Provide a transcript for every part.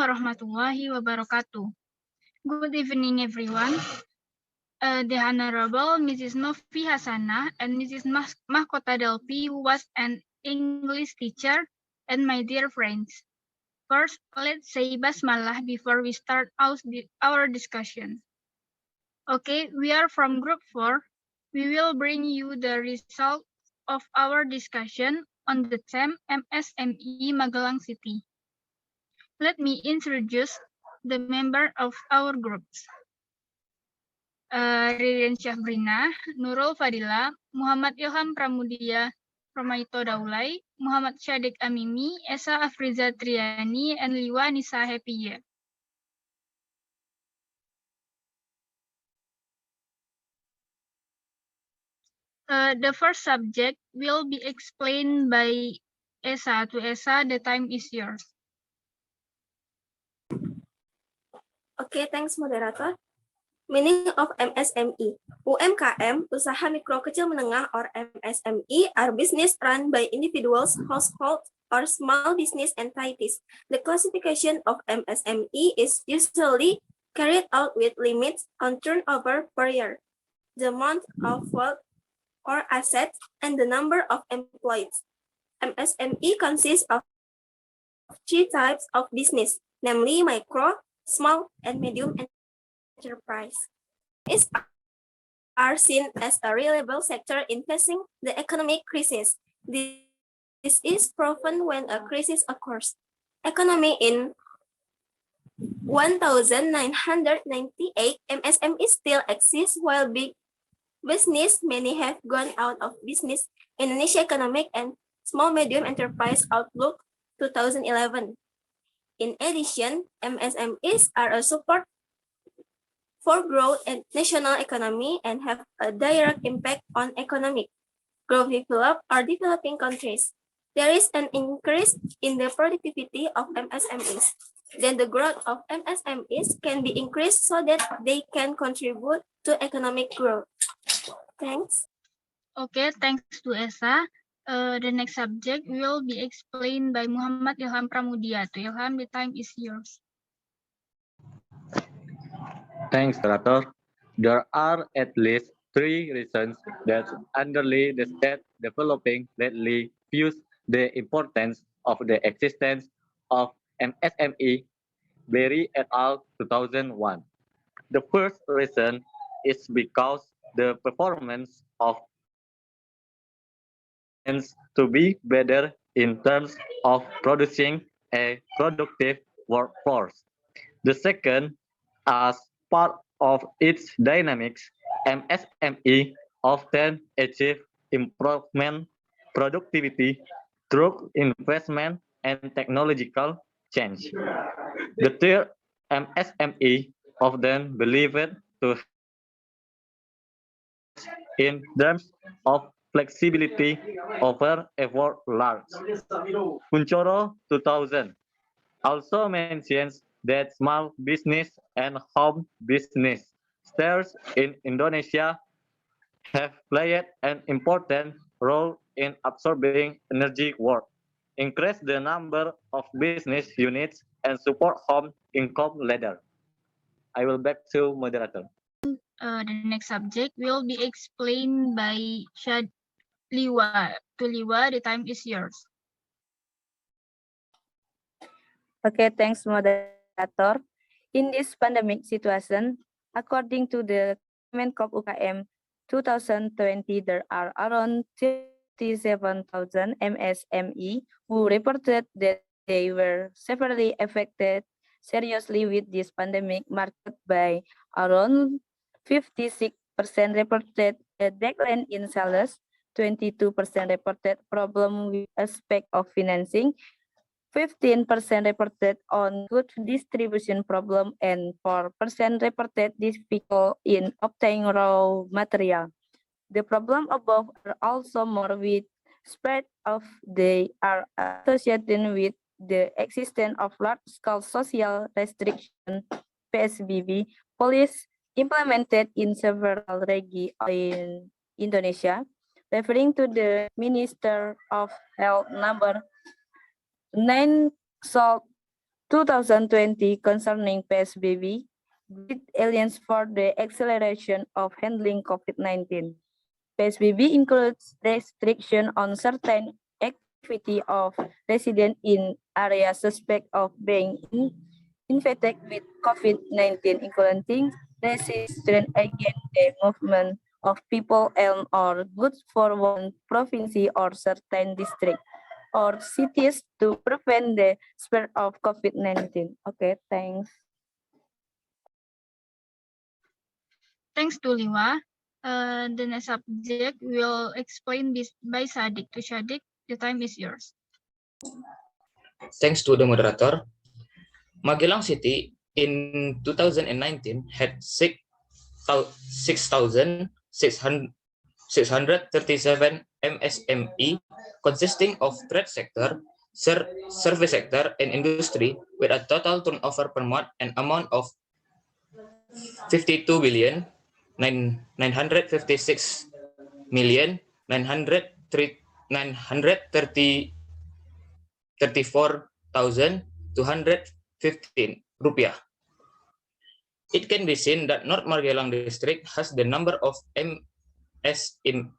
warahmatullahi wabarakatuh. Good evening, everyone. The Honorable Mrs. Novi Hasanah and Mrs. Mahkota Delpi, who was an English teacher, and my dear friends. First, let's say Basmalah before we start our discussion. Okay, we are from Group 4. We will bring you the result of our discussion on the theme MSME Magelang City. Let me introduce the member of our groups. Ririn Syahbrina, Nurul Fadila, Muhammad Ilham Pramudia, Romaito Daulay, Muhammad Syadik Amimi, Esa Afriza Triani, and Liwa Nisa Happy. The first subject will be explained by Esa. To Esa, the time is yours. Okay, thanks moderator. Meaning of MSME. UMKM, Usaha Mikro Kecil Menengah or MSME, are business run by individuals, households, or small business entities. The classification of MSME is usually carried out with limits on turnover per year, the amount of wealth or assets, and the number of employees. MSME consists of three types of business, namely micro, small, and medium enterprise. These are seen as a reliable sector in facing the economic crisis. This is proven when a crisis occurs. Economy in 1998, MSME still exists while big business many have gone out of business. Indonesia Economic and Small Medium Enterprise Outlook 2011. In addition, MSMEs are a support for growth and national economy and have a direct impact on economic growth developed or developing countries. There is an increase in the productivity of MSMEs. Then the growth of MSMEs can be increased so that they can contribute to economic growth. Thanks. Okay, thanks to Esa. The next subject will be explained by Muhammad Ilham Pramudia. To Ilham, the time is yours. Thanks, Moderator. There are at least three reasons that underlie the state developing lately views the importance of the existence of MSME, Berry et al. 2001. The first reason is because the performance of tends to be better in terms of producing a productive workforce. The second, as part of its dynamics, MSME often achieve improvement productivity through investment and technological change. The third, MSME often believed to in terms of flexibility over effort large. Kunchoro 2000 also mentions that small business and home business stores in Indonesia have played an important role in absorbing energy work, increase the number of business units, and support home income ladder. I will back to moderator. The next subject will be explained by Liwa. To Liwa, the time is yours. Okay, thanks, moderator. In this pandemic situation, according to the Kemenkop UKM 2020, there are around 37,000 MSME who reported that they were severely affected seriously with this pandemic, marked by around 56% reported a decline in sales, 22% reported problem with aspect of financing, 15% reported on good distribution problem, and 4% reported difficult in obtaining raw material. The problem above are also more with spread of they are associated with the existence of large-scale social restriction PSBB policies implemented in several regions in Indonesia, referring to the Minister of Health number 9 2020 concerning PSBB, Great Alliance for the Acceleration of Handling COVID-19. PSBB includes restriction on certain activity of residents in areas suspect of being infected with COVID-19, including restriction against the movement of people and or goods for one province or certain district or cities to prevent the spread of COVID-19. Okay, thanks. Thanks to Liwa. The next subject will explain this by Sadik. To Sadik, the time is yours. Thanks to the moderator. Magelang City in 2019 had 6,637 MSME consisting of trade sector, service sector, and industry with a total turnover per month and amount of 52 billion 956 million 934,215 rupiah. It can be seen that North Magelang district has the number of MSME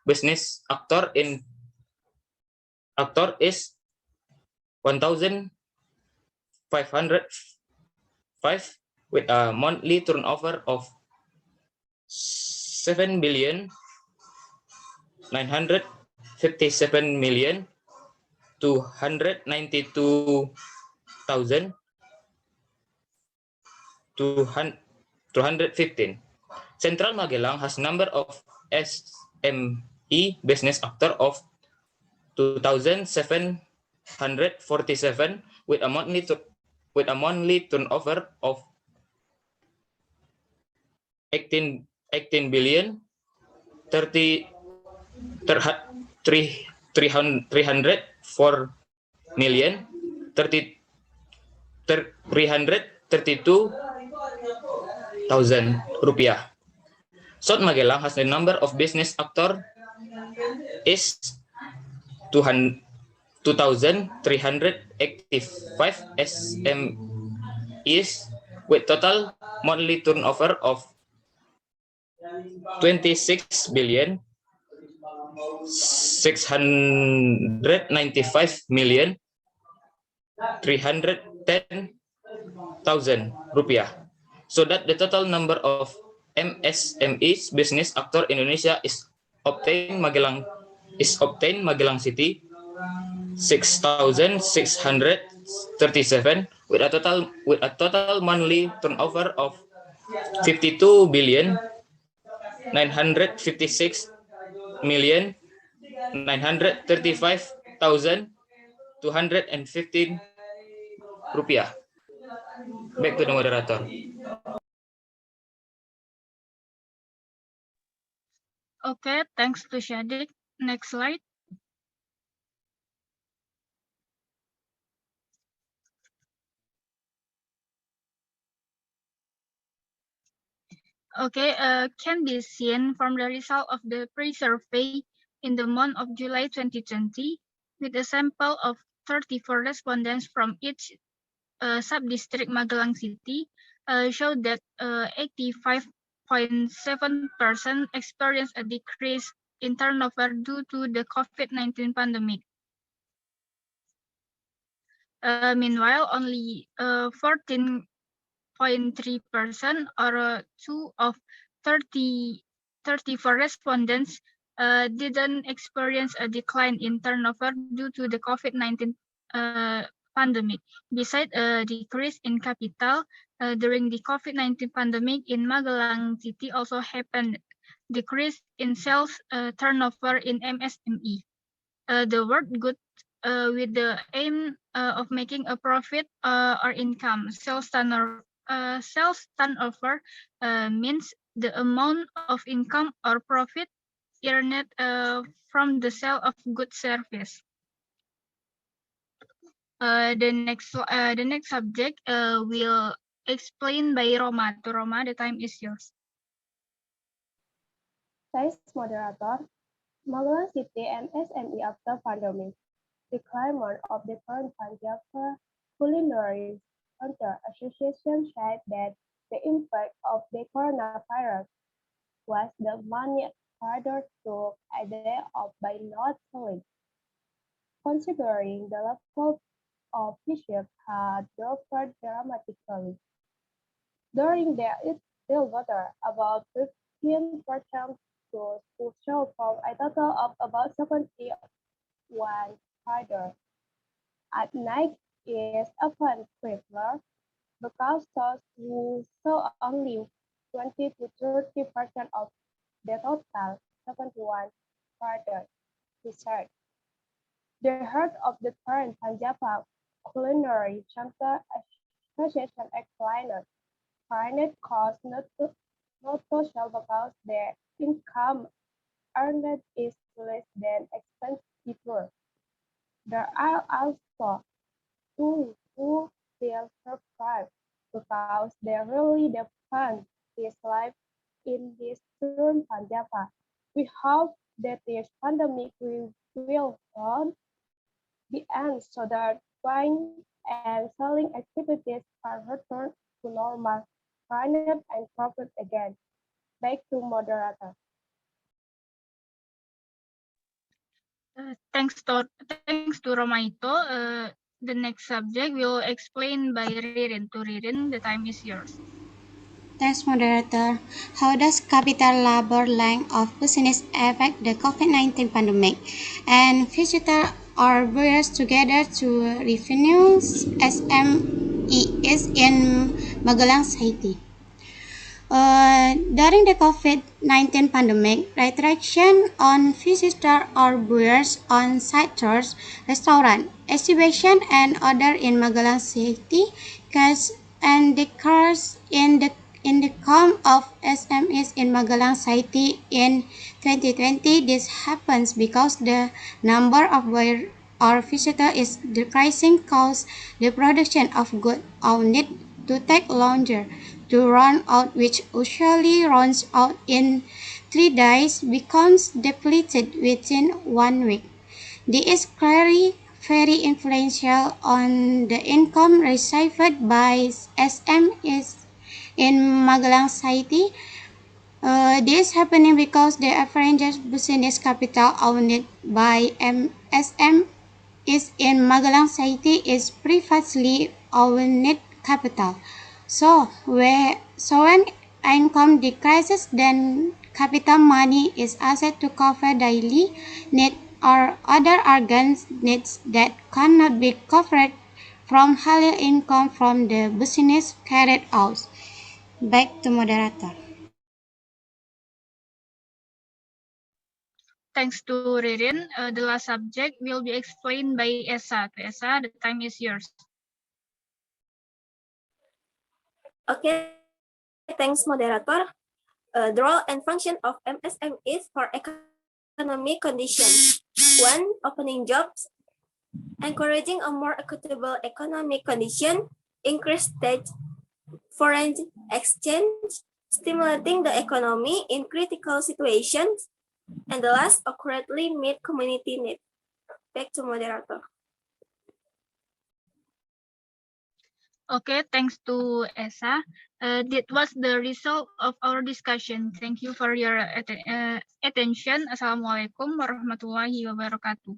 business actor is 1,505 with a monthly turnover of 7 billion 957 million 292,215. Central Magelang has number of SME business actor of 2,747 with a monthly turnover of 18 billion 304 million 332,000 rupiah. South Magelang has the number of business actor is 2,385 SMEs with total monthly turnover of 26 billion 695 million 310,000 rupiah. So that the total number of MSMEs business actor Indonesia is obtained Magelang City 6,637 with a total monthly turnover of 52 billion 956 million 935,215 rupiah. Back to the moderator. Okay, thanks to Sadik. Next slide. Okay, can be seen from the result of the pre-survey in the month of July 2020 with a sample of 34 respondents from each sub-district Magelang City showed that 85.7% experienced a decrease in turnover due to the COVID-19 pandemic. Meanwhile, only 14.3% or 2 of 34 respondents didn't experience a decline in turnover due to the COVID-19 pandemic. Besides a decrease in capital during the COVID-19 pandemic in Magelang City also happened decrease in sales turnover in MSME. The word good with the aim of making a profit or income. Sales turnover means the amount of income or profit earned from the sale of goods service. The next subject will explain by Roma. To Roma, the time is yours. Thanks, moderator. Magelang City MSME after pandemic. Decline of the current Panjapa Culinary Center Association said that the impact of the coronavirus was the money traders took advantage of by not selling, considering the level of fishes had dropped dramatically. During the it still water, about 15% to show from a total of about 71 traders. At night is often quicker because those who saw only 20 to 30% of the total 71 traders research. The head of the current Panjava Culinary Center Association explained, foreign costs not social because their income earned is less than expenditure. There are also two who still survive because they really depend his life in this turn Panjava. We hope that this pandemic will soon be end so that buying and selling activities can return to normal, finance and profit again. Back to moderator. Thanks to Romaito. The next subject will explain by Ririn. To Ririn, the time is yours. Thanks, moderator. How does capital labor length of business affect the COVID-19 pandemic? And visitor or buyers together to revenues SMEs in Magelang City. During the COVID-19 pandemic, restriction on visitor or buyers on sectors, restaurant, exhibition, and other in Magelang City, and decrease in the income of SMEs in Magelang City in 2020. This happens because the number of buyers or visitors is decreasing, cause the production of goods need to take longer to run out, which usually runs out in 3 days, becomes depleted within 1 week. This is clearly very influential on the income received by SMEs in Magelang City. This is happening because the average business capital owned by SMEs in Magelang City is privately owned capital. So when income decreases, then capital money is asked to cover daily needs or other organs needs that cannot be covered from higher income from the business carried out. Back to moderator. Thanks to Ririn. The last subject will be explained by Esa. Esa, the time is yours. Okay, thanks, moderator. The role and function of MSMEs for economic conditions. 1. Opening jobs, encouraging a more equitable economic condition, increase foreign exchange, stimulating the economy in critical situations, and the last, accurately meet community needs. Back to moderator. Okay, thanks to Esa. That was the result of our discussion. Thank you for your attention. Assalamualaikum warahmatullahi wabarakatuh.